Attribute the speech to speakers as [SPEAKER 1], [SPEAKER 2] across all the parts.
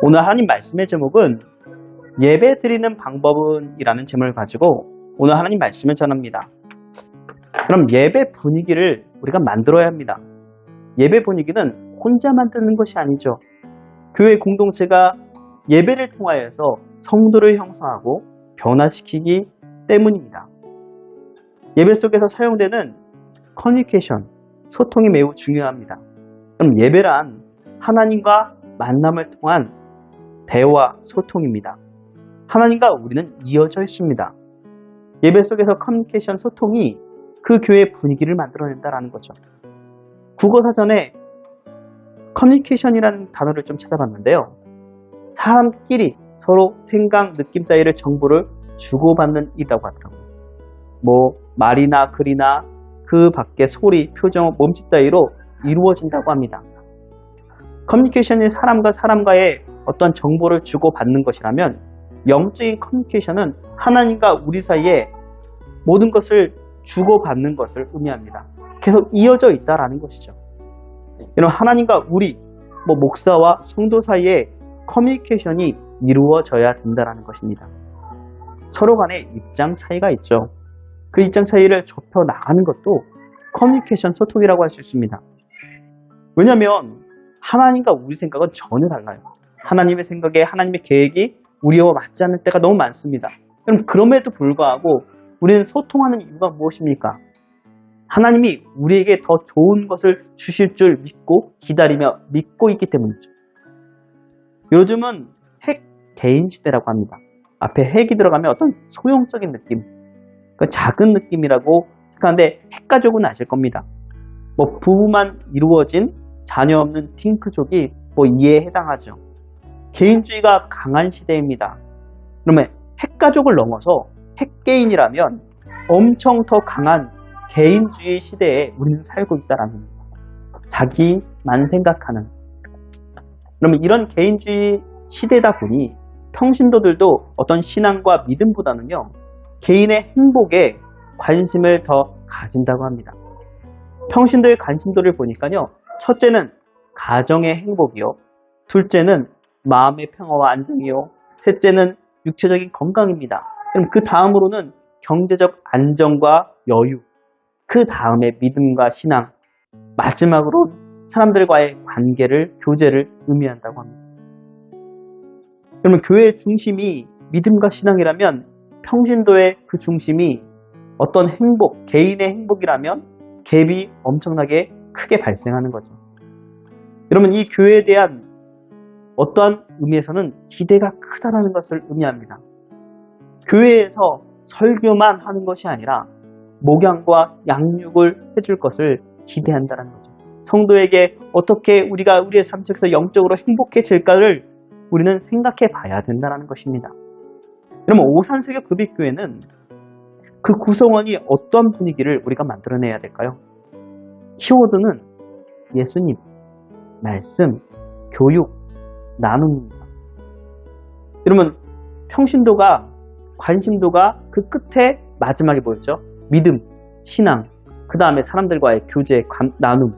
[SPEAKER 1] 오늘 하나님 말씀의 제목은 예배 드리는 방법은 이라는 제목을 가지고 오늘 하나님 말씀을 전합니다. 그럼 예배 분위기를 우리가 만들어야 합니다. 예배 분위기는 혼자 만드는 것이 아니죠. 교회 공동체가 예배를 통하여서 성도를 형성하고 변화시키기 때문입니다. 예배 속에서 사용되는 커뮤니케이션, 소통이 매우 중요합니다. 그럼 예배란 하나님과 만남을 통한 대화, 소통입니다. 하나님과 우리는 이어져 있습니다. 예배 속에서 커뮤니케이션, 소통이 그 교회의 분위기를 만들어낸다는 거죠. 국어사전에 커뮤니케이션이라는 단어를 좀 찾아봤는데요. 사람끼리 서로 생각, 느낌 따위를 정보를 주고받는 일이라고 하더라고요. 말이나 글이나 그 밖의 소리, 표정, 몸짓 따위로 이루어진다고 합니다. 커뮤니케이션이 사람과 사람과의 어떤 정보를 주고받는 것이라면 영적인 커뮤니케이션은 하나님과 우리 사이에 모든 것을 주고받는 것을 의미합니다. 계속 이어져 있다라는 것이죠. 이런 하나님과 우리, 목사와 성도 사이에 커뮤니케이션이 이루어져야 된다는 것입니다. 서로 간에 입장 차이가 있죠. 그 입장 차이를 좁혀 나가는 것도 커뮤니케이션, 소통이라고 할 수 있습니다. 왜냐하면 하나님과 우리 생각은 전혀 달라요. 하나님의 생각에 하나님의 계획이 우리와 맞지 않는 때가 너무 많습니다. 그럼 그럼에도 불구하고 우리는 소통하는 이유가 무엇입니까? 하나님이 우리에게 더 좋은 것을 주실 줄 믿고 기다리며 믿고 있기 때문이죠. 요즘은 핵 개인 시대라고 합니다. 앞에 핵이 들어가면 어떤 소형적인 느낌, 작은 느낌이라고 생각하는데 핵가족은 아실 겁니다. 부부만 이루어진 자녀 없는 팅크족이 이에 해당하죠. 개인주의가 강한 시대입니다. 그러면 핵가족을 넘어서 핵개인이라면 엄청 더 강한 개인주의 시대에 우리는 살고 있다라는 겁니다. 자기만 생각하는. 그러면 이런 개인주의 시대다 보니 평신도들도 어떤 신앙과 믿음보다는요, 개인의 행복에 관심을 더 가진다고 합니다. 평신도의 관심도를 보니까요, 첫째는 가정의 행복이요, 둘째는 마음의 평화와 안정이요, 셋째는 육체적인 건강입니다. 그럼 그 다음으로는 경제적 안정과 여유, 그 다음에 믿음과 신앙, 마지막으로 사람들과의 관계를, 교제를 의미한다고 합니다. 그러면 교회의 중심이 믿음과 신앙이라면 평신도의 그 중심이 어떤 행복, 개인의 행복이라면 갭이 엄청나게 크게 발생하는 거죠. 그러면 이 교회에 대한 어떠한 의미에서는 기대가 크다라는 것을 의미합니다. 교회에서 설교만 하는 것이 아니라 목양과 양육을 해줄 것을 기대한다는 거죠. 성도에게 어떻게 우리가 우리의 삶 속에서 영적으로 행복해질까를 우리는 생각해 봐야 된다는 것입니다. 그러면 오산세교 금익교회는 그 구성원이 어떤 분위기를 우리가 만들어내야 될까요? 키워드는 예수님, 말씀, 교육, 나눔입니다. 그러면 평신도가, 관심도가 그 끝에 마지막에 뭐였죠? 믿음, 신앙, 그 다음에 사람들과의 교제, 나눔.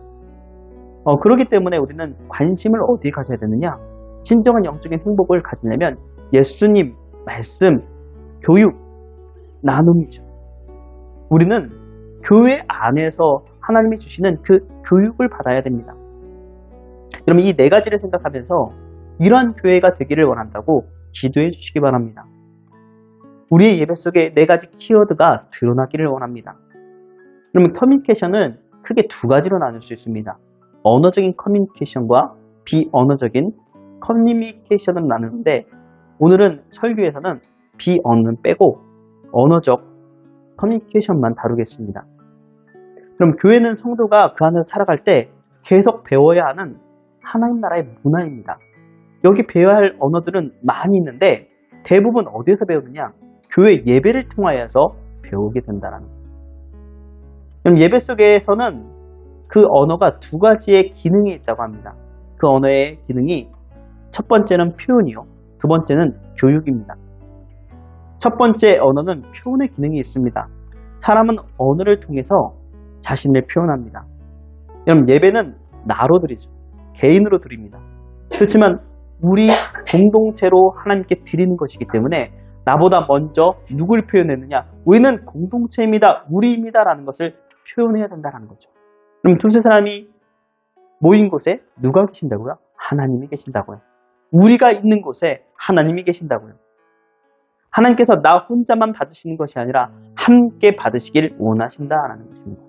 [SPEAKER 1] 그렇기 때문에 우리는 관심을 어디에 가져야 되느냐? 진정한 영적인 행복을 가지려면 예수님, 말씀, 교육, 나눔이죠. 우리는 교회 안에서 하나님이 주시는 그 교육을 받아야 됩니다. 그러면 이 네 가지를 생각하면서 이러한 교회가 되기를 원한다고 기도해 주시기 바랍니다. 우리의 예배 속에 네 가지 키워드가 드러나기를 원합니다. 그러면 커뮤니케이션은 크게 두 가지로 나눌 수 있습니다. 언어적인 커뮤니케이션과 비언어적인 커뮤니케이션을 나누는데, 오늘은 설교에서는 비언어는 빼고 언어적 커뮤니케이션만 다루겠습니다. 그럼 교회는 성도가 그 안에서 살아갈 때 계속 배워야 하는 하나님 나라의 문화입니다. 여기 배워야 할 언어들은 많이 있는데 대부분 어디에서 배우느냐? 교회 예배를 통하여서 배우게 된다는 거예요. 그럼 예배 속에서는 그 언어가 두 가지의 기능이 있다고 합니다. 그 언어의 기능이 첫 번째는 표현이요, 두 번째는 교육입니다. 첫 번째 언어는 표현의 기능이 있습니다. 사람은 언어를 통해서 자신을 표현합니다. 그럼 예배는 나로 드리죠. 개인으로 드립니다. 그렇지만 우리 공동체로 하나님께 드리는 것이기 때문에 나보다 먼저 누굴 표현했느냐? 우리는 공동체입니다. 우리입니다. 라는 것을 표현해야 된다는 거죠. 그럼 두세 사람이 모인 곳에 누가 계신다고요? 하나님이 계신다고요. 우리가 있는 곳에 하나님이 계신다고요. 하나님께서 나 혼자만 받으시는 것이 아니라 함께 받으시길 원하신다라는 것입니다.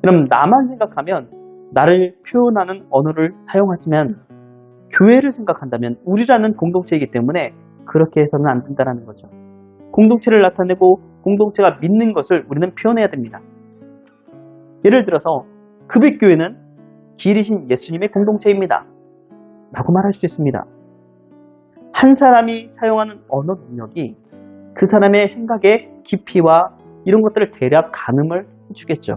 [SPEAKER 1] 그럼 나만 생각하면 나를 표현하는 언어를 사용하지만 교회를 생각한다면 우리라는 공동체이기 때문에 그렇게 해서는 안 된다는 거죠. 공동체를 나타내고 공동체가 믿는 것을 우리는 표현해야 됩니다. 예를 들어서 금액교회는 길이신 예수님의 공동체입니다. 라고 말할 수 있습니다. 한 사람이 사용하는 언어 능력이 그 사람의 생각의 깊이와 이런 것들을 대략 가늠을 해주겠죠.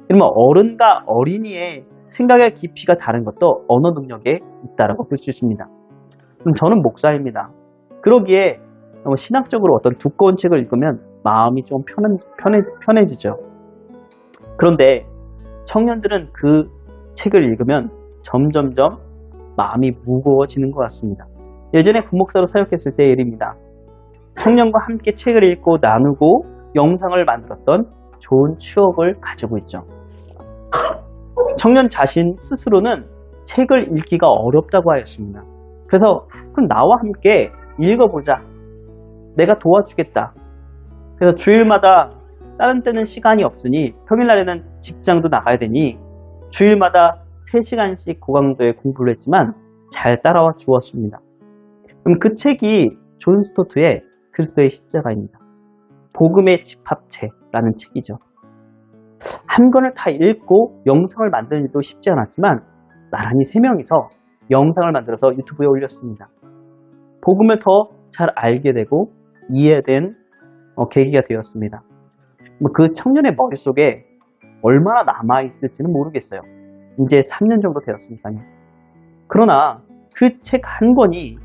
[SPEAKER 1] 그러면 어른과 어린이의 생각의 깊이가 다른 것도 언어 능력에 있다고 볼 수 있습니다. 그럼 저는 목사입니다. 그러기에 신학적으로 어떤 두꺼운 책을 읽으면 마음이 좀 편해지죠. 그런데 청년들은 그 책을 읽으면 점점점 마음이 무거워지는 것 같습니다. 예전에 부목사로 사역했을 때의 일입니다. 청년과 함께 책을 읽고 나누고 영상을 만들었던 좋은 추억을 가지고 있죠. 청년 자신 스스로는 책을 읽기가 어렵다고 하였습니다. 그래서 그럼 나와 함께 읽어보자. 내가 도와주겠다. 그래서 주일마다 다른 때는 시간이 없으니 평일날에는 직장도 나가야 되니 주일마다 3시간씩 고강도에 공부를 했지만 잘 따라와 주었습니다. 그럼 그 책이 존 스토트의 그리스도의 십자가입니다. 복음의 집합체라는 책이죠. 한 권을 다 읽고 영상을 만드는 일도 쉽지 않았지만 나란히 3명이서 영상을 만들어서 유튜브에 올렸습니다. 복음을 더 잘 알게 되고 이해된 계기가 되었습니다. 그 청년의 머릿속에 얼마나 남아있을지는 모르겠어요. 이제 3년 정도 되었으니까요. 그러나 그 책 한 권이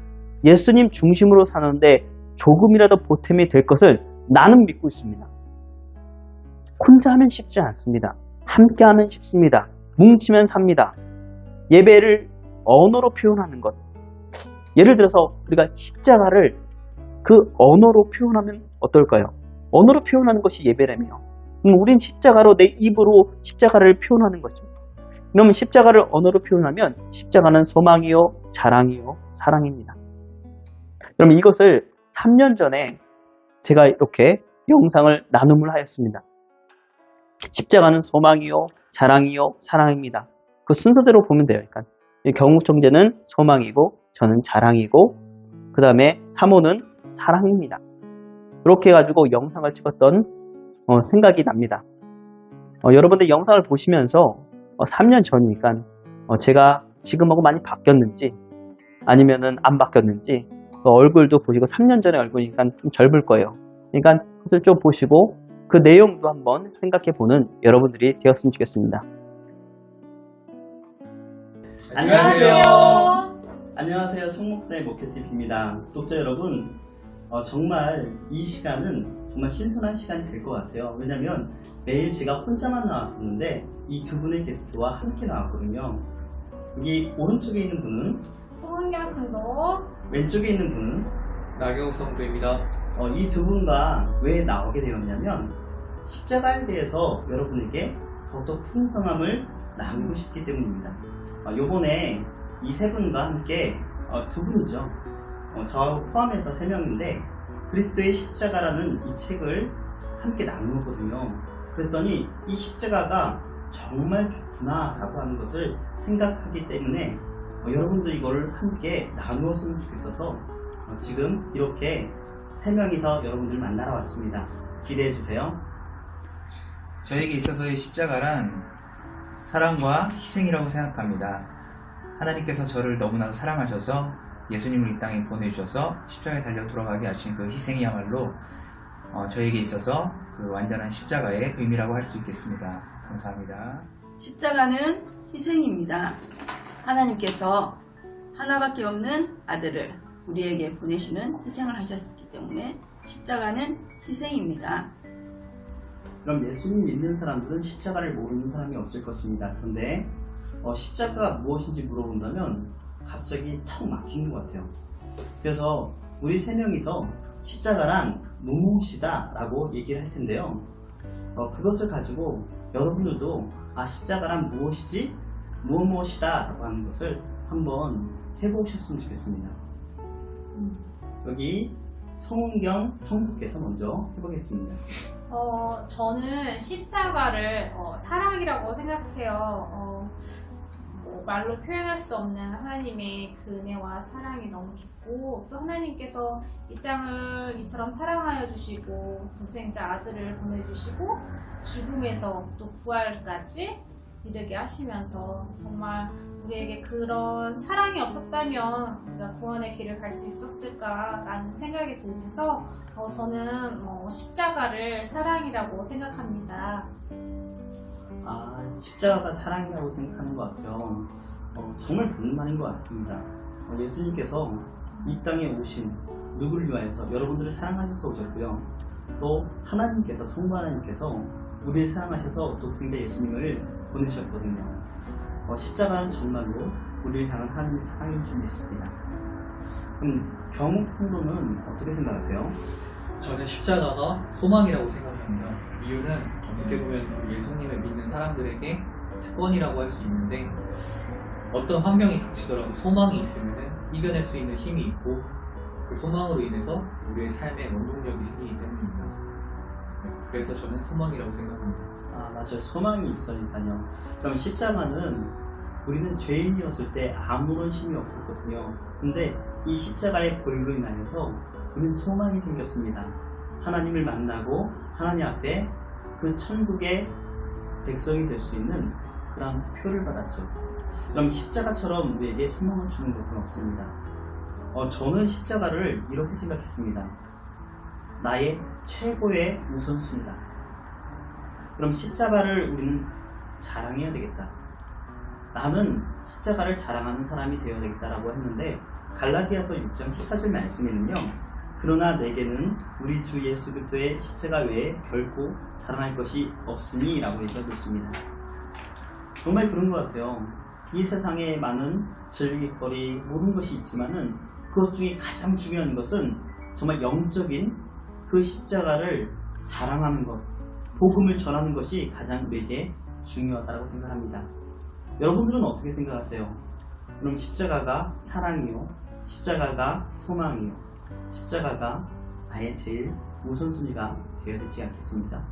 [SPEAKER 1] 예수님 중심으로 사는데 조금이라도 보탬이 될 것을 나는 믿고 있습니다. 혼자 하면 쉽지 않습니다. 함께 하면 쉽습니다. 뭉치면 삽니다. 예배를 언어로 표현하는 것. 예를 들어서 우리가 십자가를 그 언어로 표현하면 어떨까요? 언어로 표현하는 것이 예배라며. 우린 십자가로 내 입으로 십자가를 표현하는 것입니다. 그러면 십자가를 언어로 표현하면 십자가는 소망이요, 자랑이요, 사랑입니다. 그럼 이것을 3년 전에 제가 이렇게 영상을 나눔을 하였습니다. 십자가는 소망이요, 자랑이요, 사랑입니다. 그 순서대로 보면 돼요. 그러니까 경우청제는 소망이고 저는 자랑이고 그 다음에 사모는 사랑입니다. 이렇게 해가지고 영상을 찍었던 생각이 납니다. 여러분들 영상을 보시면서 3년 전이니까 제가 지금하고 많이 바뀌었는지 아니면은 안 바뀌었는지 얼굴도 보시고 3년 전의 얼굴이니까 좀 젊을 거예요. 그러니까 그것을 좀 보시고 그 내용도 한번 생각해 보는 여러분들이 되었으면 좋겠습니다.
[SPEAKER 2] 안녕하세요. 안녕하세요. 성목사의 목회TV입니다. 구독자 여러분, 정말 이 시간은 정말 신선한 시간이 될 것 같아요. 왜냐면 매일 제가 혼자만 나왔었는데 이 두 분의 게스트와 함께 나왔거든요. 여기 오른쪽에 있는 분은
[SPEAKER 3] 송은경 성도,
[SPEAKER 2] 왼쪽에 있는 분은
[SPEAKER 4] 나경 성도입니다.
[SPEAKER 2] 이 두 분과 왜 나오게 되었냐면 십자가에 대해서 여러분에게 더더 풍성함을 나누고 싶기 때문입니다. 요번에 이 세 분과 함께 두 분이죠. 저하고 포함해서 3명인데 그리스도의 십자가라는 이 책을 함께 나누었거든요. 그랬더니 이 십자가가 정말 좋구나 라고 하는 것을 생각하기 때문에 여러분도 이거를 함께 나누었으면 좋겠어서 지금 이렇게 3명이서 여러분들 만나러 왔습니다. 기대해주세요.
[SPEAKER 4] 저에게 있어서의 십자가란 사랑과 희생이라고 생각합니다. 하나님께서 저를 너무나도 사랑하셔서 예수님을 이 땅에 보내주셔서 십자가에 달려 돌아가게 하신 그 희생이야말로 저에게 있어서 그 완전한 십자가의 의미라고 할 수 있겠습니다. 감사합니다.
[SPEAKER 5] 십자가는 희생입니다. 하나님께서 하나밖에 없는 아들을 우리에게 보내시는 희생을 하셨기 때문에 십자가는 희생입니다.
[SPEAKER 2] 그럼 예수님 믿는 사람들은 십자가를 모르는 사람이 없을 것입니다. 그런데 십자가가 무엇인지 물어본다면 갑자기 턱 막힌 것 같아요. 그래서 우리 세 명이서 십자가란 무엇이다 라고 얘기를 할 텐데요. 그것을 가지고 여러분들도 십자가란 무엇이지? 무엇이다 라고 하는 것을 한번 해보셨으면 좋겠습니다. 여기 송은경 성도께서 먼저 해보겠습니다.
[SPEAKER 3] 저는 십자가를 사랑이라고 생각해요. 말로 표현할 수 없는 하나님의 그 은혜와 사랑이 너무 깊고, 또 하나님께서 이 땅을 이처럼 사랑하여 주시고 독생자 아들을 보내주시고 죽음에서 또 부활까지 이르게 하시면서 정말 우리에게 그런 사랑이 없었다면 우리가 구원의 길을 갈 수 있었을까라는 생각이 들면서 저는 십자가를 사랑이라고 생각합니다.
[SPEAKER 2] 십자가가 사랑이라고 생각하는 것 같아요. 정말 맞는 말인 것 같습니다. 예수님께서 이 땅에 오신 누구를 위하여서 여러분들을 사랑하셔서 오셨고요. 또 하나님께서, 성부 하나님께서 우리를 사랑하셔서 독생자 예수님을 보내셨거든요. 십자가는 정말로 우리를 향한 하나님의 사랑인 줄 믿습니다. 그럼 경욱 성도는 어떻게 생각하세요?
[SPEAKER 6] 저는 십자가가 소망이라고 생각합니다. 이유는 어떻게 보면 우리 예수님을 믿는 사람들에게 특권이라고 할 수 있는데, 어떤 환경이 닥치더라도 소망이 있으면 이겨낼 수 있는 힘이 있고, 그 소망으로 인해서 우리의 삶에 원동력이 생기기 때문입니다. 그래서 저는 소망이라고 생각합니다.
[SPEAKER 2] 맞아요. 소망이 있으니까요. 그럼 십자가는 우리는 죄인이었을 때 아무런 힘이 없었거든요. 근데 이 십자가의 보혈로 인하여서 우리는 소망이 생겼습니다. 하나님을 만나고 하나님 앞에 그 천국의 백성이 될 수 있는 그런 표를 받았죠. 그럼 십자가처럼 우리에게 소망을 주는 것은 없습니다. 저는 십자가를 이렇게 생각했습니다. 나의 최고의 우선순위다. 그럼 십자가를 우리는 자랑해야 되겠다. 나는 십자가를 자랑하는 사람이 되어야 되겠다라고 했는데, 갈라디아서 6장 14절 말씀에는요, 그러나 내게는 우리 주 예수 그리스도의 십자가 외에 결코 자랑할 것이 없으니 라고 얘기하고 있습니다. 정말 그런 것 같아요. 이 세상에 많은 즐길거리 모든 것이 있지만은 그것 중에 가장 중요한 것은 정말 영적인 그 십자가를 자랑하는 것, 복음을 전하는 것이 가장 우리에게 중요하다고 생각합니다. 여러분들은 어떻게 생각하세요? 그럼 십자가가 사랑이요, 십자가가 소망이요, 십자가가 나의 제일 우선순위가 되어야 되지 않겠습니까?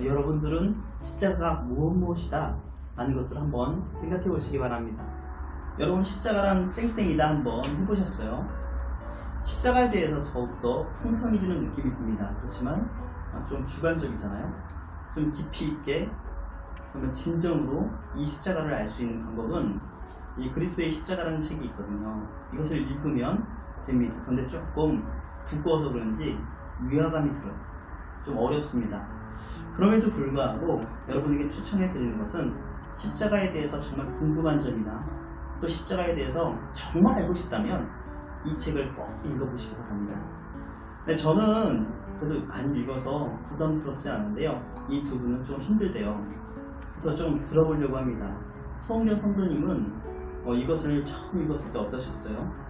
[SPEAKER 2] 여러분들은 십자가가 무엇이다 라는 것을 한번 생각해 보시기 바랍니다. 여러분, 십자가란 땡땡이다 한번 해보셨어요? 십자가에 대해서 더욱더 풍성해지는 느낌이 듭니다. 그렇지만 좀 주관적이잖아요. 좀 깊이 있게 정말 진정으로 이 십자가를 알 수 있는 방법은 이 그리스도의 십자가라는 책이 있거든요. 이것을 읽으면 됩니다. 그런데 조금 두꺼워서 그런지 위화감이 들어요. 좀 어렵습니다. 그럼에도 불구하고 여러분에게 추천해 드리는 것은 십자가에 대해서 정말 궁금한 점이나 또 십자가에 대해서 정말 알고 싶다면 이 책을 꼭 읽어보시기 바랍니다. 근데 저는 그래도 많이 읽어서 부담스럽지 않은데요. 이 두 분은 좀 힘들대요. 그래서 좀 들어보려고 합니다. 송은경 성도님은 이것을 처음 읽었을 때 어떠셨어요?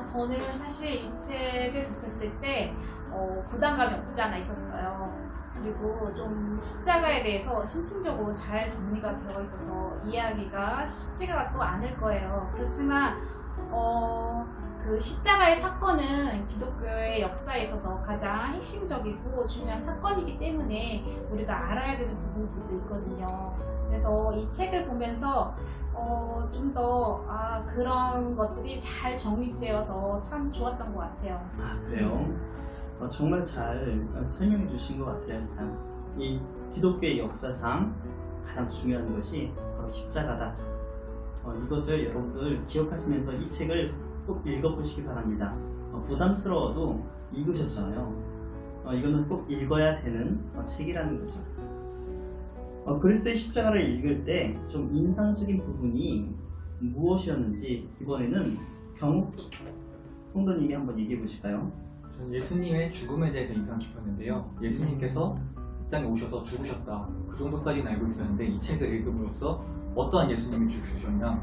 [SPEAKER 3] 저는 사실 이 책을 접했을 때 부담감이 없지 않아 있었어요. 그리고 좀 십자가에 대해서 심층적으로 잘 정리가 되어 있어서 이해하기가 쉽지가 또 않을 거예요. 그렇지만 그 십자가의 사건은 기독교의 역사에 있어서 가장 핵심적이고 중요한 사건이기 때문에 우리가 알아야 되는 부분들도 있거든요. 그래서 이 책을 보면서 좀 더 그런 것들이 잘 정립되어서 참 좋았던 것 같아요.
[SPEAKER 2] 그래요? 정말 잘 설명해 주신 것 같아요. 일단 이 기독교의 역사상 가장 중요한 것이 바로 십자가다. 이것을 여러분들 기억하시면서 이 책을 꼭 읽어보시기 바랍니다. 부담스러워도 읽으셨잖아요. 이거는 꼭 읽어야 되는 책이라는 거죠. 그리스도의 십자가를 읽을 때 좀 인상적인 부분이 무엇이었는지 이번에는 경욱 성도님이 한번 얘기해 보실까요?
[SPEAKER 6] 저는 예수님의 죽음에 대해서 인상 깊었는데요. 예수님께서 이 땅에 오셔서 죽으셨다. 그 정도까지는 알고 있었는데 이 책을 읽음으로써 어떠한 예수님이 죽으셨냐,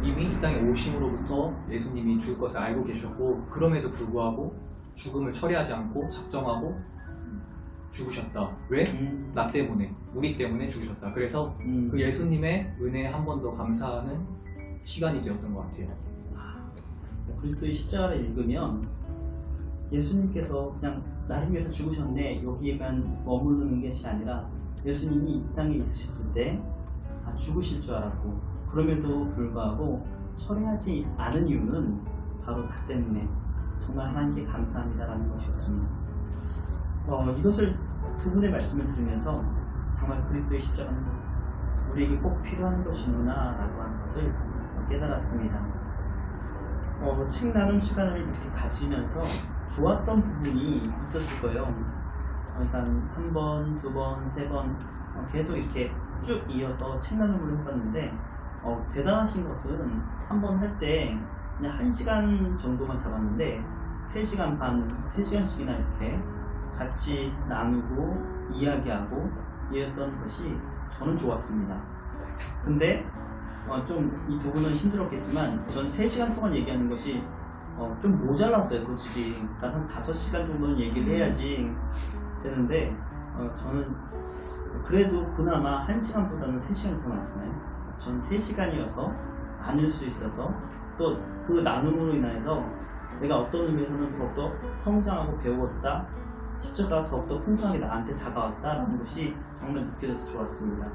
[SPEAKER 6] 이미 이 땅에 오심으로부터 예수님이 죽을 것을 알고 계셨고 그럼에도 불구하고 죽음을 처리하지 않고 작정하고 죽으셨다. 왜? 나 때문에, 우리 때문에 죽으셨다. 그래서 그 예수님의 은혜에 한 번 더 감사하는 시간이 되었던 것 같아요.
[SPEAKER 2] 그리스도의 십자가를 읽으면 예수님께서 그냥 나를 위해서 죽으셨네 여기에만 머무르는 것이 아니라 예수님이 이 땅에 있으셨을 때 죽으실 줄 알았고 그럼에도 불구하고 처리하지 않은 이유는 바로 나 때문에 정말 하나님께 감사합니다라는 것이었습니다. 이것을 두 분의 말씀을 들으면서 정말 그리스도의 십자가는 우리에게 꼭 필요한 것이구나 라고 하는 것을 깨달았습니다. 책 나눔 시간을 이렇게 가지면서 좋았던 부분이 있었을 거예요. 그러니까 한 번, 두 번, 세 번 계속 이렇게 쭉 이어서 책 나눔을 해봤는데 대단하신 것은 한 번 할 때 그냥 1시간 정도만 잡았는데 3시간 반, 3시간씩이나 이렇게 같이 나누고 이야기하고 이랬던 것이 저는 좋았습니다. 근데 좀 이 두 분은 힘들었겠지만 전 3시간 동안 얘기하는 것이 좀 모자랐어요 솔직히. 그러니까 한 5시간 정도는 얘기를 해야지 되는데 저는 그래도 그나마 1시간보다는 3시간이 더 낫잖아요. 전 3시간이어서 나눌 수 있어서 또 그 나눔으로 인해서 내가 어떤 의미에서는 더욱더 성장하고 배웠다, 십자가가 더욱더 풍성하게 나한테 다가왔다라는 것이 정말 느껴져서 좋았습니다.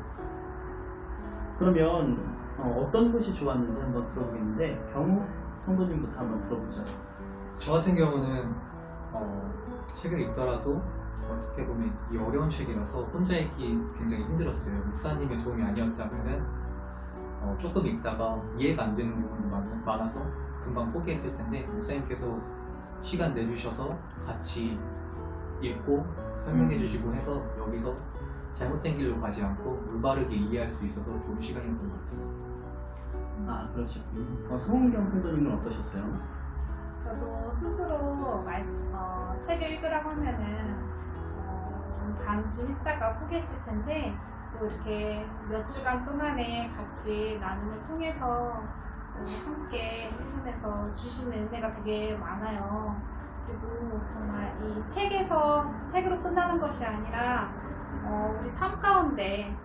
[SPEAKER 2] 그러면 어떤 것이 좋았는지 한번 들어보겠는데 경우 성도님부터 한번 들어보죠.
[SPEAKER 6] 저 같은 경우는 책을 읽더라도 어떻게 보면 이 어려운 책이라서 혼자 읽기 굉장히 힘들었어요. 목사님의 도움이 아니었다면은 조금 읽다가 이해가 안 되는 부분이 많아서 금방 포기했을 텐데 목사님께서 시간 내주셔서 같이 읽고 설명해 주시고 해서 여기서 잘못된 길로 가지 않고 올바르게 이해할 수 있어서 좋은 시간이었던 것 같아요.
[SPEAKER 2] 그러시군요. 성은경 성도님은 어떠셨어요?
[SPEAKER 3] 저도 스스로 책을 읽으라고 하면은 반쯤 읽다가 포기했을 텐데 또 이렇게 몇 주간 동안에 같이 나눔을 통해서 함께 해주면서 주시는 은혜가 되게 많아요. 그리고 정말 이 책으로 끝나는 것이 아니라 우리 삶 가운데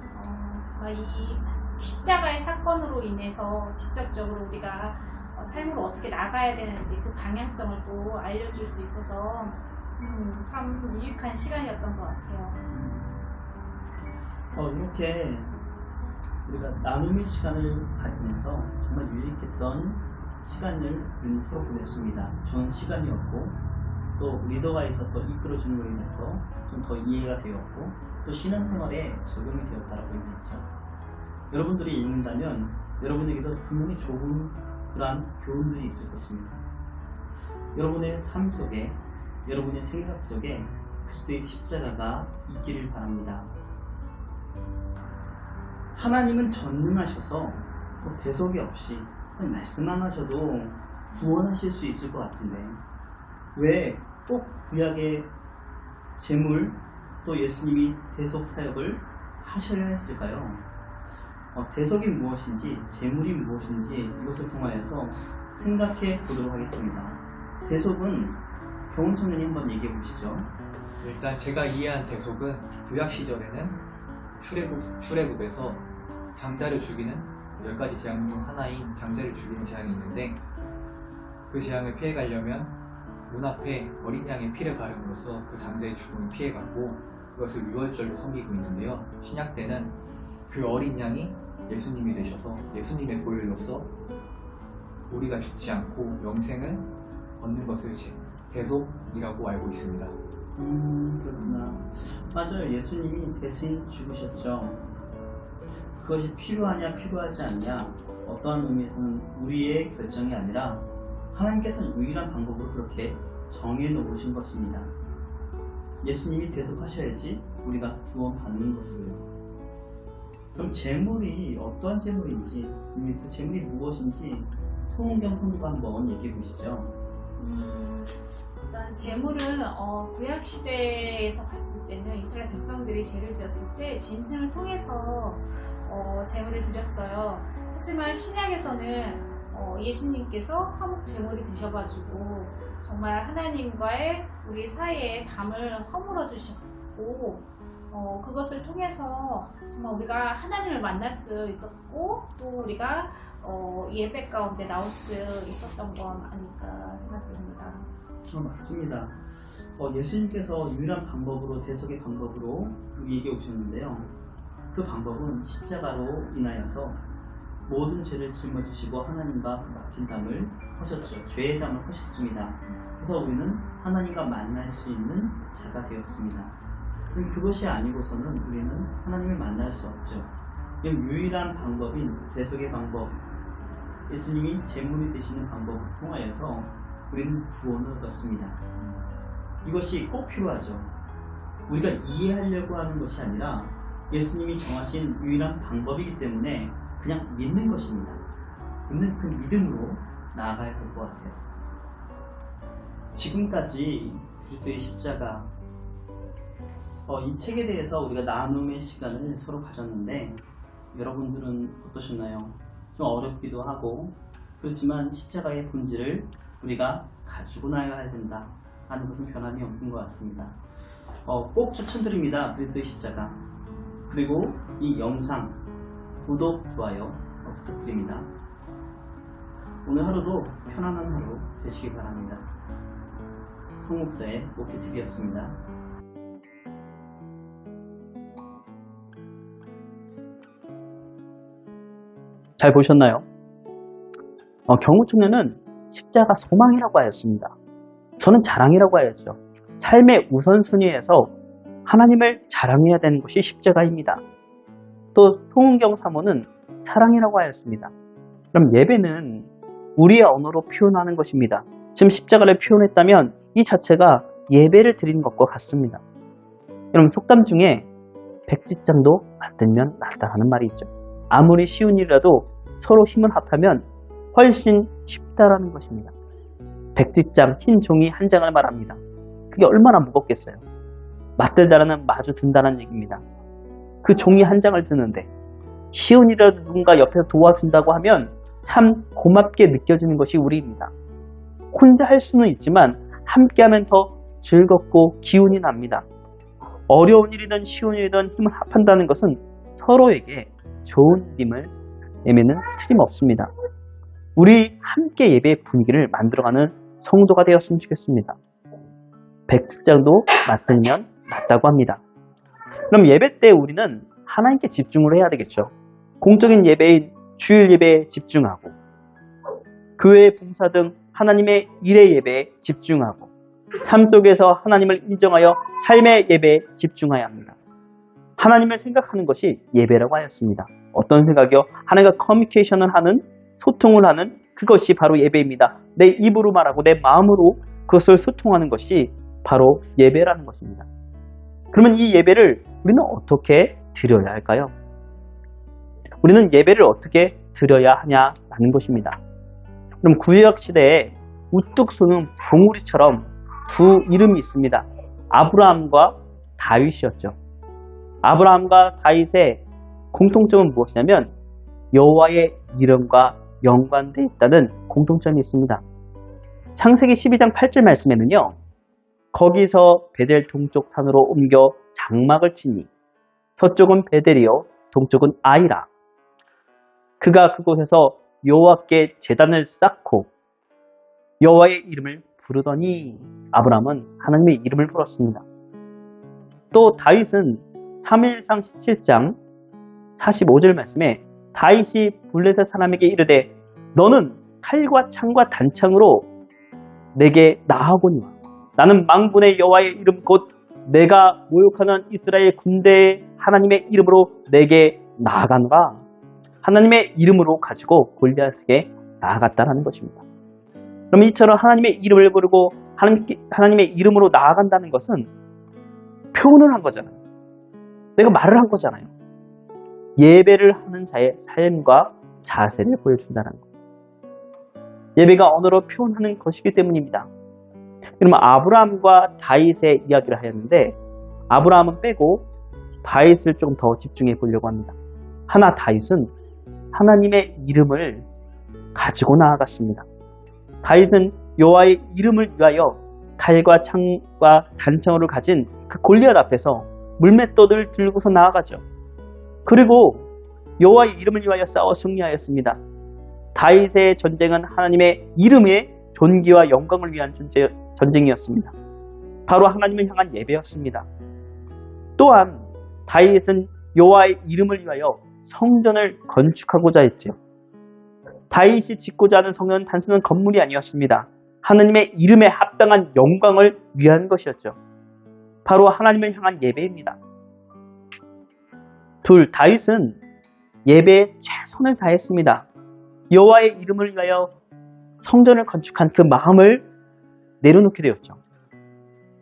[SPEAKER 3] 정말 이 십자가의 사건으로 인해서 직접적으로 우리가 삶으로 어떻게 나가야 되는지 그 방향성을 또 알려줄 수 있어서 참 유익한 시간이었던 것 같아요.
[SPEAKER 2] 이렇게 우리가 나눔의 시간을 가지면서 정말 유익했던 시간을 서로 보냈습니다. 좋은 시간이었고 또 리더가 있어서 이끌어주는 로 인해서 좀 더 이해가 되었고 또 신앙생활에 적용이 되었다라고 얘기했죠. 여러분들이 읽는다면 여러분에게도 분명히 좋은 그러한 교훈들이 있을 것입니다. 여러분의 삶 속에 여러분의 생각 속에 그리스도의 십자가가 있기를 바랍니다. 하나님은 전능하셔서 대속이 없이 말씀만 하셔도 구원하실 수 있을 것 같은데 왜 꼭 구약의 제물 또 예수님이 대속 사역을 하셔야 했을까요? 대속이 무엇인지 제물이 무엇인지 이것을 통하여서 생각해 보도록 하겠습니다. 대속은 경훈 청년이 한번 얘기해 보시죠.
[SPEAKER 6] 일단 제가 이해한 대속은 구약 시절에는 출애굽에서 장자를 죽이는 10가지 재앙 중 하나인 장자를 죽이는 재앙이 있는데 그 재앙을 피해가려면 문 앞에 어린 양의 피를 바름으로써 그 장자의 죽음을 피해갔고 그것을 유월절로 섬기고 있는데요. 신약 때는 그 어린 양이 예수님이 되셔서 예수님의 보혈로서 우리가 죽지 않고 영생을 얻는 것을 대속이라고 알고 있습니다.
[SPEAKER 2] 그렇구나. 맞아요. 예수님이 대신 죽으셨죠. 그것이 필요하냐 필요하지 않냐 어떠한 의미에서는 우리의 결정이 아니라 하나님께서는 유일한 방법으로 그렇게 정해놓으신 것입니다. 예수님이 대속하셔야지 우리가 구원받는 것이고요. 그럼 재물이 어떠한 재물인지 그 재물이 무엇인지 송은경 성도가 한번 얘기해 보시죠.
[SPEAKER 3] 일단 재물은 구약 시대에서 봤을 때는 이스라엘 백성들이 죄를 지었을 때 짐승을 통해서 재물을 드렸어요. 하지만 신약에서는 예수님께서 화목 제물이 되셔가지고 정말 하나님과의 우리 사이에 담을 허물어 주셨고 그것을 통해서 정말 우리가 하나님을 만날 수 있었고 또 우리가 예배 가운데 나올 수 있었던 건 아닐까 생각됩니다.
[SPEAKER 2] 맞습니다. 예수님께서 유일한 방법으로 대속의 방법으로 우리에게 오셨는데요. 그 방법은 십자가로 인하여서 모든 죄를 짊어지시고 하나님과 막힌 담을 하셨죠. 죄의 담을 하셨습니다. 그래서 우리는 하나님과 만날 수 있는 자가 되었습니다. 그럼 그것이 아니고서는 우리는 하나님을 만날 수 없죠. 유일한 방법인 대속의 방법, 예수님이 제물이 되시는 방법을 통하여서 우리는 구원을 얻었습니다. 이것이 꼭 필요하죠. 우리가 이해하려고 하는 것이 아니라 예수님이 정하신 유일한 방법이기 때문에 그냥 믿는 것입니다. 우리는 그 믿음으로 나아가야 될 것 같아요. 지금까지 그리스도의 십자가 이 책에 대해서 우리가 나눔의 시간을 서로 가졌는데 여러분들은 어떠셨나요? 좀 어렵기도 하고 그렇지만 십자가의 본질을 우리가 가지고 나가야 된다 하는 것은 변함이 없는 것 같습니다. 꼭 추천드립니다. 그리스도의 십자가. 그리고 이 영상 구독, 좋아요 부탁드립니다. 오늘 하루도 편안한 하루 되시기 바랍니다. 성목사의 목회TV였습니다.
[SPEAKER 1] 잘 보셨나요? 경무청년은 십자가 소망이라고 하였습니다. 저는 자랑이라고 하였죠. 삶의 우선순위에서 하나님을 자랑해야 되는 것이 십자가입니다. 또 송은경 사모는 사랑이라고 하였습니다. 그럼 예배는 우리의 언어로 표현하는 것입니다. 지금 십자가를 표현했다면 이 자체가 예배를 드리는 것과 같습니다. 여러분 속담 중에 백지장도 맞들면 낫다라는 말이 있죠. 아무리 쉬운 일이라도 서로 힘을 합하면 훨씬 쉽다라는 것입니다. 백지장, 흰 종이 한 장을 말합니다. 그게 얼마나 무겁겠어요. 맞들다라는 마주 든다는 얘기입니다. 그 종이 한 장을 드는데 쉬운 일이라도 누군가 옆에서 도와준다고 하면 참 고맙게 느껴지는 것이 우리입니다. 혼자 할 수는 있지만 함께하면 더 즐겁고 기운이 납니다. 어려운 일이든 쉬운 일이든 힘을 합한다는 것은 서로에게 좋은 힘을 내면은 틀림없습니다. 우리 함께 예배의 분위기를 만들어가는 성도가 되었으면 좋겠습니다. 백지장도 맞들면 낫다고 합니다. 그럼 예배 때 우리는 하나님께 집중을 해야 되겠죠. 공적인 예배인 주일 예배에 집중하고 교회 봉사 등 하나님의 일의 예배에 집중하고 삶 속에서 하나님을 인정하여 삶의 예배에 집중해야 합니다. 하나님을 생각하는 것이 예배라고 하였습니다. 어떤 생각이요? 하나님과 커뮤니케이션을 하는, 소통을 하는 그것이 바로 예배입니다. 내 입으로 말하고 내 마음으로 그것을 소통하는 것이 바로 예배라는 것입니다. 그러면 이 예배를 우리는 어떻게 드려야 할까요? 우리는 예배를 어떻게 드려야 하냐라는 것입니다. 그럼 구약 시대에 우뚝 솟는 봉우리처럼 두 이름이 있습니다. 아브라함과 다윗이었죠. 아브라함과 다윗의 공통점은 무엇이냐면 여호와의 이름과 연관되어 있다는 공통점이 있습니다. 창세기 12장 8절 말씀에는요. 거기서 베델 동쪽 산으로 옮겨 장막을 치니 서쪽은 베델이요 동쪽은 아이라. 그가 그곳에서 여호와께 제단을 쌓고 여호와의 이름을 부르더니 아브라함은 하나님의 이름을 불렀습니다. 또 다윗은 3일상 17장 45절 말씀에 다윗이 블레셋 사람에게 이르되 너는 칼과 창과 단창으로 내게 나아오거니와 나는 망군의 여호와의 이름 곧 내가 모욕하는 이스라엘 군대의 하나님의 이름으로 내게 나아가노라. 하나님의 이름으로 가지고 골리앗에게 나아갔다라는 것입니다. 그럼 이처럼 하나님의 이름을 부르고 하나님의 이름으로 나아간다는 것은 표현을 한 거잖아요. 내가 말을 한 거잖아요. 예배를 하는 자의 삶과 자세를 보여준다는 것. 예배가 언어로 표현하는 것이기 때문입니다. 그러면 아브라함과 다윗의 이야기를 하였는데 아브라함은 빼고 다윗을 좀 더 집중해 보려고 합니다. 하나 다윗은 하나님의 이름을 가지고 나아갔습니다. 다윗은 여호와의 이름을 위하여 칼과 창과 단창을 가진 그 골리앗 앞에서 물맷돌을 들고서 나아가죠. 그리고 여호와의 이름을 위하여 싸워 승리하였습니다. 다윗의 전쟁은 하나님의 이름의 존귀와 영광을 위한 전쟁이었습니다. 바로 하나님을 향한 예배였습니다. 또한 다윗은 여호와의 이름을 위하여 성전을 건축하고자 했죠. 다윗이 짓고자 하는 성전은 단순한 건물이 아니었습니다. 하나님의 이름에 합당한 영광을 위한 것이었죠. 바로 하나님을 향한 예배입니다. 둘, 다윗은 예배에 최선을 다했습니다. 여호와의 이름을 위하여 성전을 건축한 그 마음을 내려놓게 되었죠.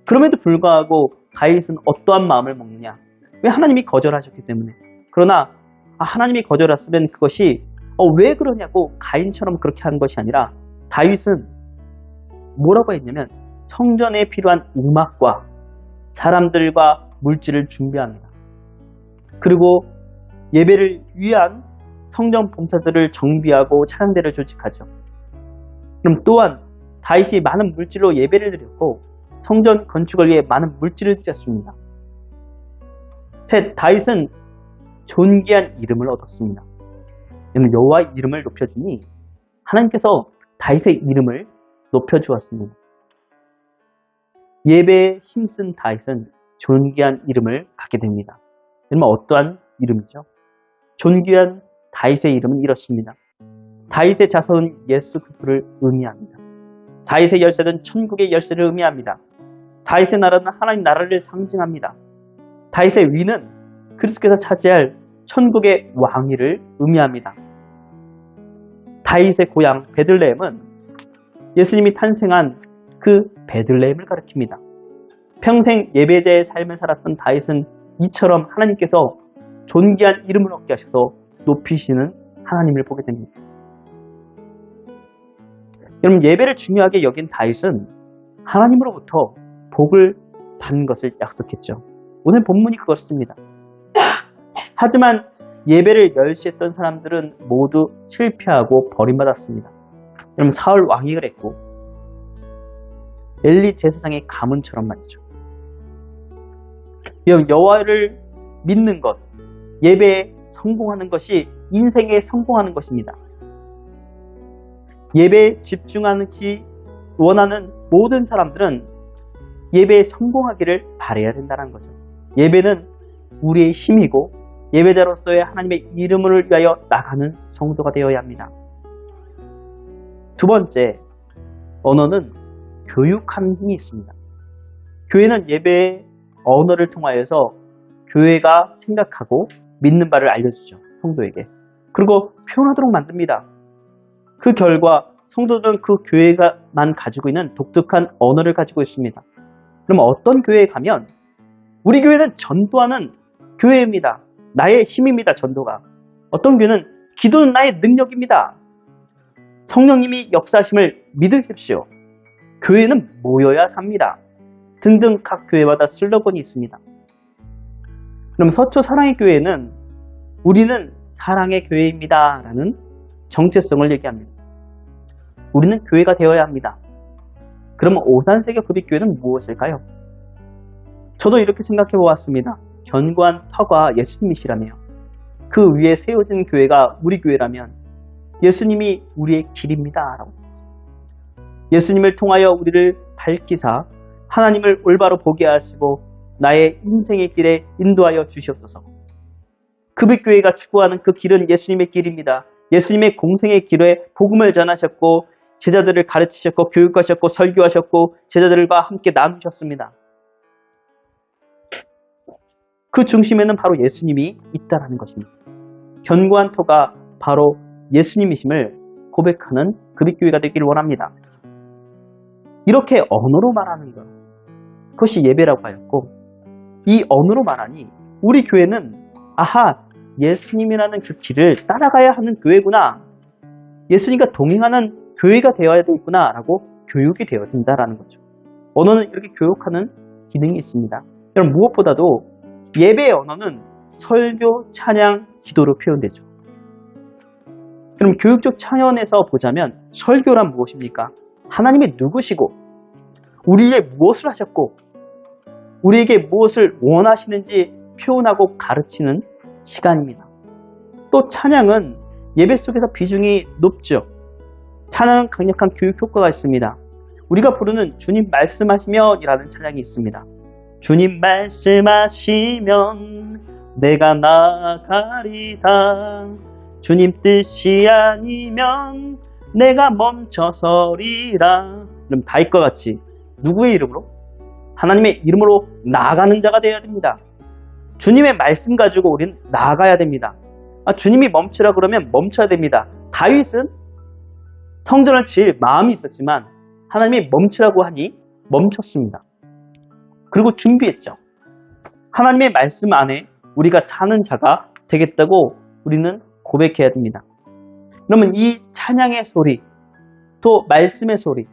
[SPEAKER 1] 그럼에도 불구하고 다윗은 어떠한 마음을 먹느냐? 왜 하나님이 거절하셨기 때문에. 그러나 하나님이 거절했으면 그것이 왜 그러냐고 가인처럼 그렇게 한 것이 아니라 다윗은 뭐라고 했냐면 성전에 필요한 음악과 사람들과 물질을 준비합니다. 그리고 예배를 위한 성전 봉사들을 정비하고 차량대를 조직하죠. 그럼 또한 다윗이 많은 물질로 예배를 드렸고 성전 건축을 위해 많은 물질을 드렸습니다. 셋, 다윗은 존귀한 이름을 얻었습니다. 여호와의 이름을 높여주니 하나님께서 다윗의 이름을 높여주었습니다. 예배에 힘쓴 다윗은 존귀한 이름을 갖게 됩니다. 여러분 어떠한 이름이죠? 존귀한 다윗의 이름은 이렇습니다. 다윗의 자손은 예수 그리스도를 의미합니다. 다윗의 열쇠는 천국의 열쇠를 의미합니다. 다윗의 나라는 하나님 나라를 상징합니다. 다윗의 위는 그리스도께서 차지할 천국의 왕위를 의미합니다. 다윗의 고향 베들레헴은 예수님이 탄생한 그 베들레헴을 가리킵니다. 평생 예배자의 삶을 살았던 다윗은 이처럼 하나님께서 존귀한 이름을 얻게 하셔서 높이시는 하나님을 보게 됩니다. 여러분 예배를 중요하게 여긴 다윗은 하나님으로부터 복을 받는 것을 약속했죠. 오늘 본문이 그렇습니다. 하지만 예배를 멸시했던 사람들은 모두 실패하고 버림받았습니다. 여러분 사울 왕이 그랬고 엘리 제사장의 가문처럼 말이죠. 여호와를 믿는 것, 예배에 성공하는 것이 인생에 성공하는 것입니다. 예배에 집중하기 원하는 모든 사람들은 예배에 성공하기를 바라야 된다는 거죠. 예배는 우리의 힘이고 예배자로서의 하나님의 이름을 위하여 나가는 성도가 되어야 합니다. 두 번째, 언어는 교육하는 힘이 있습니다. 교회는 예배의 언어를 통하여서 교회가 생각하고 믿는 바를 알려주죠. 성도에게. 그리고 표현하도록 만듭니다. 그 결과 성도들은 그 교회가만 가지고 있는 독특한 언어를 가지고 있습니다. 그럼 어떤 교회에 가면 우리 교회는 전도하는 교회입니다. 나의 힘입니다. 전도가. 어떤 교회는 기도는 나의 능력입니다. 성령님이 역사하심을 믿으십시오. 교회는 모여야 삽니다. 등등 각 교회마다 슬로건이 있습니다. 그럼 서초 사랑의 교회는 우리는 사랑의 교회입니다. 라는 정체성을 얘기합니다. 우리는 교회가 되어야 합니다. 그러면 오산세교 급식교회는 무엇일까요? 저도 이렇게 생각해 보았습니다. 견고한 터가 예수님이시라며 그 위에 세워진 교회가 우리 교회라면 예수님이 우리의 길입니다. 라고 했습니다. 예수님을 통하여 우리를 밝히사 하나님을 올바로 보게 하시고 나의 인생의 길에 인도하여 주시옵소서. 급식교회가 추구하는 그 길은 예수님의 길입니다. 예수님의 공생의 길에 복음을 전하셨고 제자들을 가르치셨고 교육하셨고 설교하셨고 제자들과 함께 나누셨습니다. 그 중심에는 바로 예수님이 있다는 것입니다. 견고한 터가 바로 예수님이심을 고백하는 급식교회가 되기를 원합니다. 이렇게 언어로 말하는 것, 그것이 예배라고 하였고 이 언어로 말하니 우리 교회는 아하, 예수님이라는 그 길을 따라가야 하는 교회구나. 예수님과 동행하는 교회가 되어야 되겠구나 라고 교육이 되어진다는 거죠. 언어는 이렇게 교육하는 기능이 있습니다. 여러분 무엇보다도 예배의 언어는 설교, 찬양, 기도로 표현되죠. 그럼 교육적 차원에서 보자면 설교란 무엇입니까? 하나님이 누구시고 우리에게 무엇을 하셨고 우리에게 무엇을 원하시는지 표현하고 가르치는 시간입니다. 또 찬양은 예배 속에서 비중이 높죠. 찬양은 강력한 교육 효과가 있습니다. 우리가 부르는 주님 말씀하시면 이라는 찬양이 있습니다. 주님 말씀하시면 내가 나아가리다. 주님 뜻이 아니면 내가 멈춰서리라. 그럼 다윗과 같이 누구의 이름으로? 하나님의 이름으로 나아가는 자가 되어야 됩니다. 주님의 말씀 가지고 우리는 나아가야 됩니다. 주님이 멈추라 그러면 멈춰야 됩니다. 다윗은 성전을 지을 마음이 있었지만 하나님이 멈추라고 하니 멈췄습니다. 그리고 준비했죠. 하나님의 말씀 안에 우리가 사는 자가 되겠다고 우리는 고백해야 됩니다. 그러면 이 찬양의 소리, 또 말씀의 소리,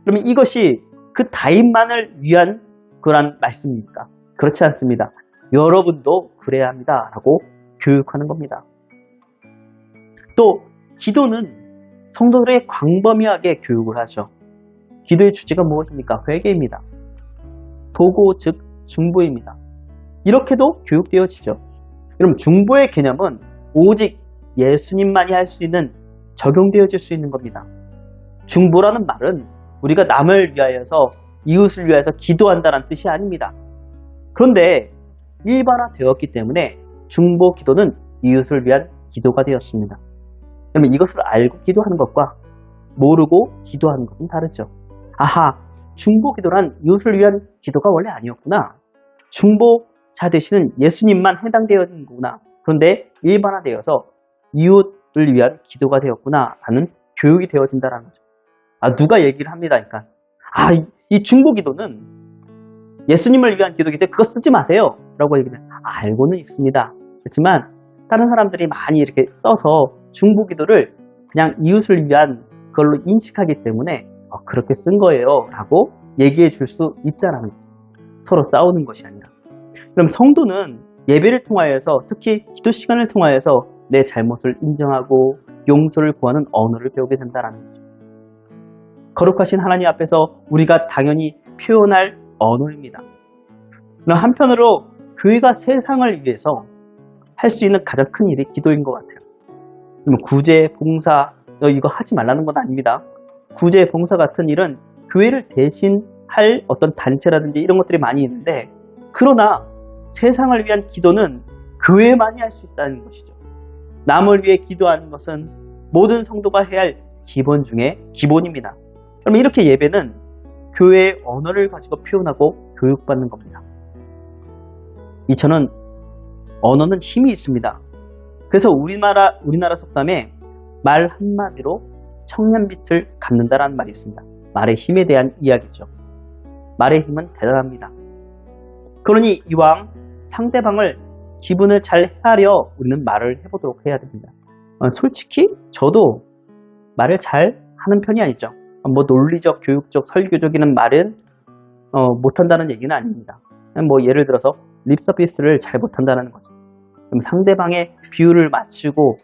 [SPEAKER 1] 그러면 이것이 그 다윗만을 위한 그런 말씀입니까? 그렇지 않습니다. 여러분도 그래야 합니다. 라고 교육하는 겁니다. 또 기도는 성도들에게 광범위하게 교육을 하죠. 기도의 주제가 무엇입니까? 회개입니다. 도고 즉 중보입니다. 이렇게도 교육되어지죠. 그럼 중보의 개념은 오직 예수님만이 할 수 있는 적용되어질 수 있는 겁니다. 중보라는 말은 우리가 남을 위하여서 이웃을 위하여서 기도한다는 뜻이 아닙니다. 그런데 일반화되었기 때문에 중보 기도는 이웃을 위한 기도가 되었습니다. 그러면 이것을 알고 기도하는 것과 모르고 기도하는 것은 다르죠. 아하, 중보 기도란 이웃을 위한 기도가 원래 아니었구나. 중보자 되시는 예수님만 해당되었구나. 그런데 일반화되어서 이웃을 위한 기도가 되었구나 하는 교육이 되어진다는 거죠. 누가 얘기를 합니다. 그러니까 이 중보 기도는 예수님을 위한 기도이기 때문에 그거 쓰지 마세요 라고 얘기는 알고는 있습니다. 그렇지만 다른 사람들이 많이 이렇게 써서 중보 기도를 그냥 이웃을 위한 그걸로 인식하기 때문에 그렇게 쓴 거예요 라고 얘기해 줄 수 있다는 거죠. 서로 싸우는 것이 아니라. 그럼 성도는 예배를 통하여서 특히 기도 시간을 통하여서 내 잘못을 인정하고 용서를 구하는 언어를 배우게 된다는 거죠. 거룩하신 하나님 앞에서 우리가 당연히 표현할 언어입니다. 그럼 한편으로 교회가 세상을 위해서 할 수 있는 가장 큰 일이 기도인 것 같아요. 구제, 봉사, 이거 하지 말라는 건 아닙니다. 구제, 봉사 같은 일은 교회를 대신할 어떤 단체라든지 이런 것들이 많이 있는데, 그러나 세상을 위한 기도는 교회만이 할 수 있다는 것이죠. 남을 위해 기도하는 것은 모든 성도가 해야 할 기본 중에 기본입니다. 그럼 이렇게 예배는 교회의 언어를 가지고 표현하고 교육받는 겁니다. 저는 언어는 힘이 있습니다. 그래서 우리나라 속담에 말 한마디로 청년빛을 갚는다라는 말이 있습니다. 말의 힘에 대한 이야기죠. 말의 힘은 대단합니다. 그러니 이왕 상대방을 기분을 잘 헤아려 우리는 말을 해보도록 해야 됩니다. 솔직히 저도 말을 잘 하는 편이 아니죠. 논리적, 교육적, 설교적인 말은 못한다는 얘기는 아닙니다. 예를 들어서 립서비스를 잘 못한다는 거죠. 그럼 상대방의 비율을 맞추고,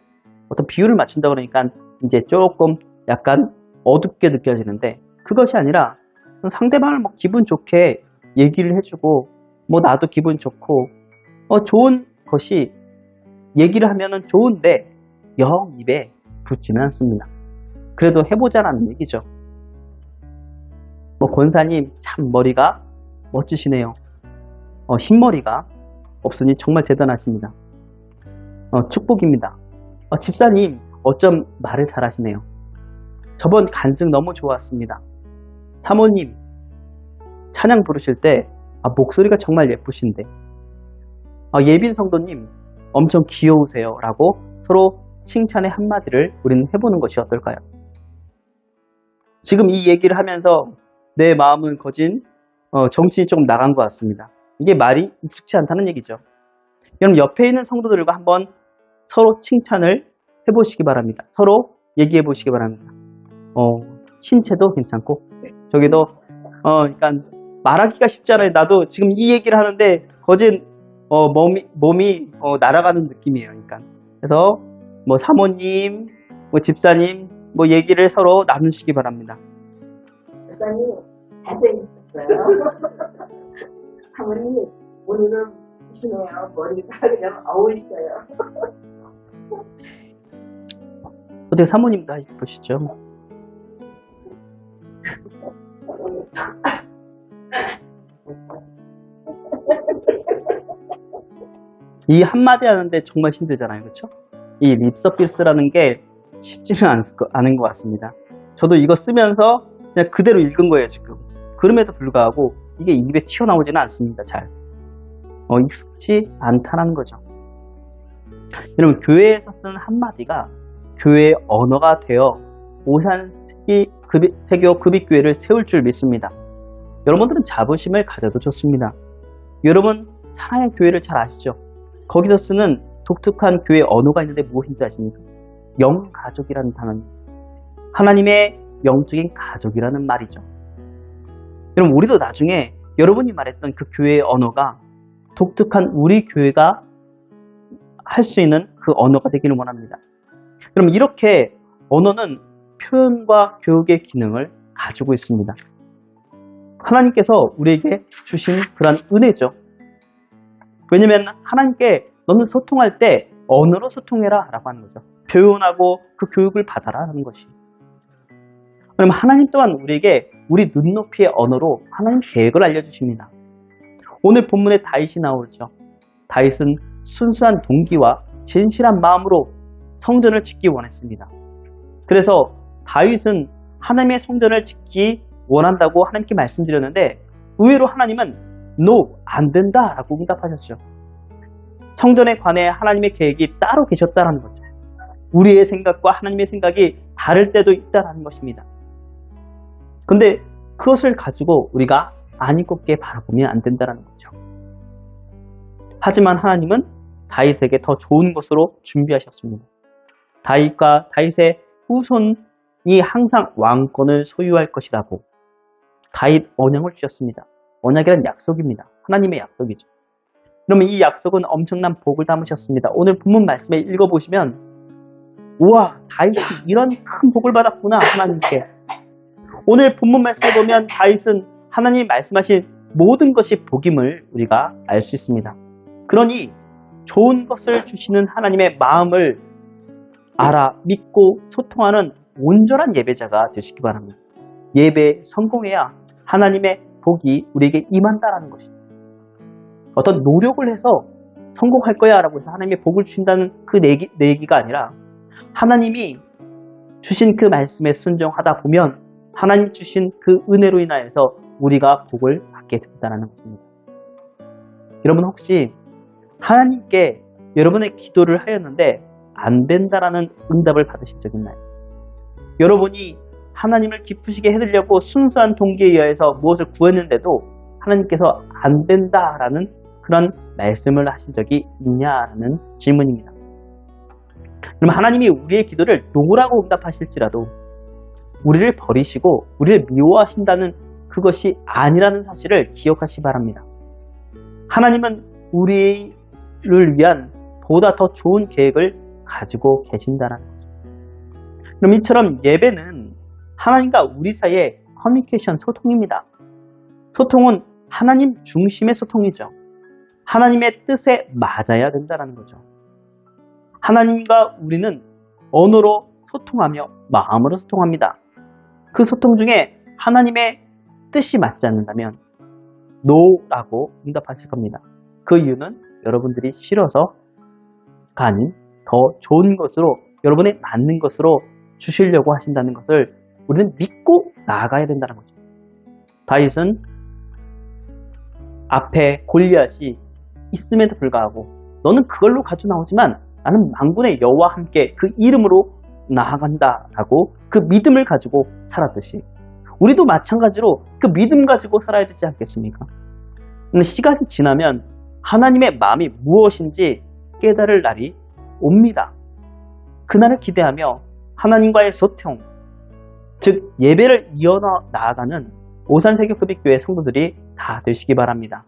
[SPEAKER 1] 어떤 비율을 맞춘다 그러니까 이제 조금 약간 어둡게 느껴지는데, 그것이 아니라 상대방을 기분 좋게 얘기를 해주고, 나도 기분 좋고, 좋은 것이 얘기를 하면은 좋은데 영 입에 붙지는 않습니다. 그래도 해보자라는 얘기죠. 권사님 참 머리가 멋지시네요. 흰머리가 없으니 정말 대단하십니다. 축복입니다. 집사님 어쩜 말을 잘하시네요. 저번 간증 너무 좋았습니다. 사모님 찬양 부르실 때 목소리가 정말 예쁘신데, 예빈 성도님 엄청 귀여우세요 라고 서로 칭찬의 한마디를 우리는 해보는 것이 어떨까요? 지금 이 얘기를 하면서 내 마음은 거진 정신이 조금 나간 것 같습니다. 이게 말이 익숙치 않다는 얘기죠. 여러분 옆에 있는 성도들과 한번 서로 칭찬을 해보시기 바랍니다. 서로 얘기해 보시기 바랍니다. 신체도 괜찮고, 저기도 그러니까 말하기가 쉽지 않아요. 나도 지금 이 얘기를 하는데 거진 몸이 날아가는 느낌이에요. 그러니까 그래서 사모님, 뭐 집사님, 뭐 얘기를 서로 나누시기 바랍니다.
[SPEAKER 7] 목사님 잘생겼어요. 사모님 오늘은 보시네요. 머리가 그냥 어울리셔요.
[SPEAKER 1] 어떻게 사모님도 보시죠? 이 한마디 하는데 정말 힘들잖아요. 그렇죠? 이 립서비스라는 게 쉽지는 않은 것 같습니다. 저도 이거 쓰면서 그냥 그대로 읽은 거예요, 지금. 그럼에도 불구하고 이게 입에 튀어나오지는 않습니다, 잘. 익숙치 않다는 거죠. 여러분, 교회에서 쓴 한마디가 교회의 언어가 되어 오산 세교 급익교회를 세울 줄 믿습니다. 여러분들은 자부심을 가져도 좋습니다. 여러분, 사랑의 교회를 잘 아시죠? 거기서 쓰는 독특한 교회 언어가 있는데 무엇인지 아십니까? 영가족이라는 단어입니다. 하나님의 영적인 가족이라는 말이죠. 여러분, 우리도 나중에 여러분이 말했던 그 교회의 언어가 독특한 우리 교회가 할 수 있는 그 언어가 되기를 원합니다. 그럼 이렇게 언어는 표현과 교육의 기능을 가지고 있습니다. 하나님께서 우리에게 주신 그런 은혜죠. 왜냐면 하나님께 너는 소통할 때 언어로 소통해라 라고 하는 거죠. 표현하고 그 교육을 받아라 하는 것이. 그럼 하나님 또한 우리에게 우리 눈높이의 언어로 하나님 계획을 알려주십니다. 오늘 본문에 다윗이 나오죠. 다윗은 순수한 동기와 진실한 마음으로 성전을 짓기 원했습니다. 그래서 다윗은 하나님의 성전을 짓기 원한다고 하나님께 말씀드렸는데 의외로 하나님은 No, 안 된다 라고 응답하셨죠. 성전에 관해 하나님의 계획이 따로 계셨다는 거죠. 우리의 생각과 하나님의 생각이 다를 때도 있다는 것입니다. 근데 그것을 가지고 우리가 안이꼽게 바라보면 안 된다는 거죠. 하지만 하나님은 다윗에게 더 좋은 것으로 준비하셨습니다. 다윗과 다윗의 후손이 항상 왕권을 소유할 것이라고 다윗 언약을 주셨습니다. 언약이란 약속입니다. 하나님의 약속이죠. 그러면 이 약속은 엄청난 복을 담으셨습니다. 오늘 본문 말씀에 읽어보시면 우와, 다윗이 이런 큰 복을 받았구나, 하나님께. 오늘 본문 말씀에 보면 다윗은 하나님이 말씀하신 모든 것이 복임을 우리가 알 수 있습니다. 그러니 좋은 것을 주시는 하나님의 마음을 알아 믿고 소통하는 온전한 예배자가 되시기 바랍니다. 예배에 성공해야 하나님의 복이 우리에게 임한다라는 것입니다. 어떤 노력을 해서 성공할 거야 라고 해서 하나님의 복을 주신다는 그 내기가 아니라 하나님이 주신 그 말씀에 순종하다 보면 하나님 주신 그 은혜로 인하여서 우리가 복을 받게 된다는 것입니다. 여러분 혹시 하나님께 여러분의 기도를 하였는데 안 된다라는 응답을 받으신 적 있나요? 여러분이 하나님을 기쁘시게 해드리려고 순수한 동기에 의해서 무엇을 구했는데도 하나님께서 안 된다라는 그런 말씀을 하신 적이 있냐라는 질문입니다. 그럼 하나님이 우리의 기도를 노라고 응답하실지라도 우리를 버리시고 우리를 미워하신다는 그것이 아니라는 사실을 기억하시기 바랍니다. 하나님은 우리를 위한 보다 더 좋은 계획을 가지고 계신다는 거죠. 그럼 이처럼 예배는 하나님과 우리 사이의 커뮤니케이션, 소통입니다. 소통은 하나님 중심의 소통이죠. 하나님의 뜻에 맞아야 된다는 거죠. 하나님과 우리는 언어로 소통하며 마음으로 소통합니다. 그 소통 중에 하나님의 뜻이 맞지 않는다면 NO라고 응답하실 겁니다. 그 이유는 여러분들이 싫어서가 아닌 더 좋은 것으로 여러분에 맞는 것으로 주시려고 하신다는 것을 우리는 믿고 나아가야 된다는 거죠. 다윗은 앞에 골리앗이 있음에도 불구하고 너는 그걸로 가져 나오지만 나는 만군의 여호와와 함께 그 이름으로 나아간다라고 그 믿음을 가지고 살았듯이 우리도 마찬가지로 그 믿음 가지고 살아야 되지 않겠습니까? 시간이 지나면 하나님의 마음이 무엇인지 깨달을 날이 옵니다. 그날을 기대하며 하나님과의 소통, 즉 예배를 이어나가는 오산세교급익교회 성도들이 다 되시기 바랍니다.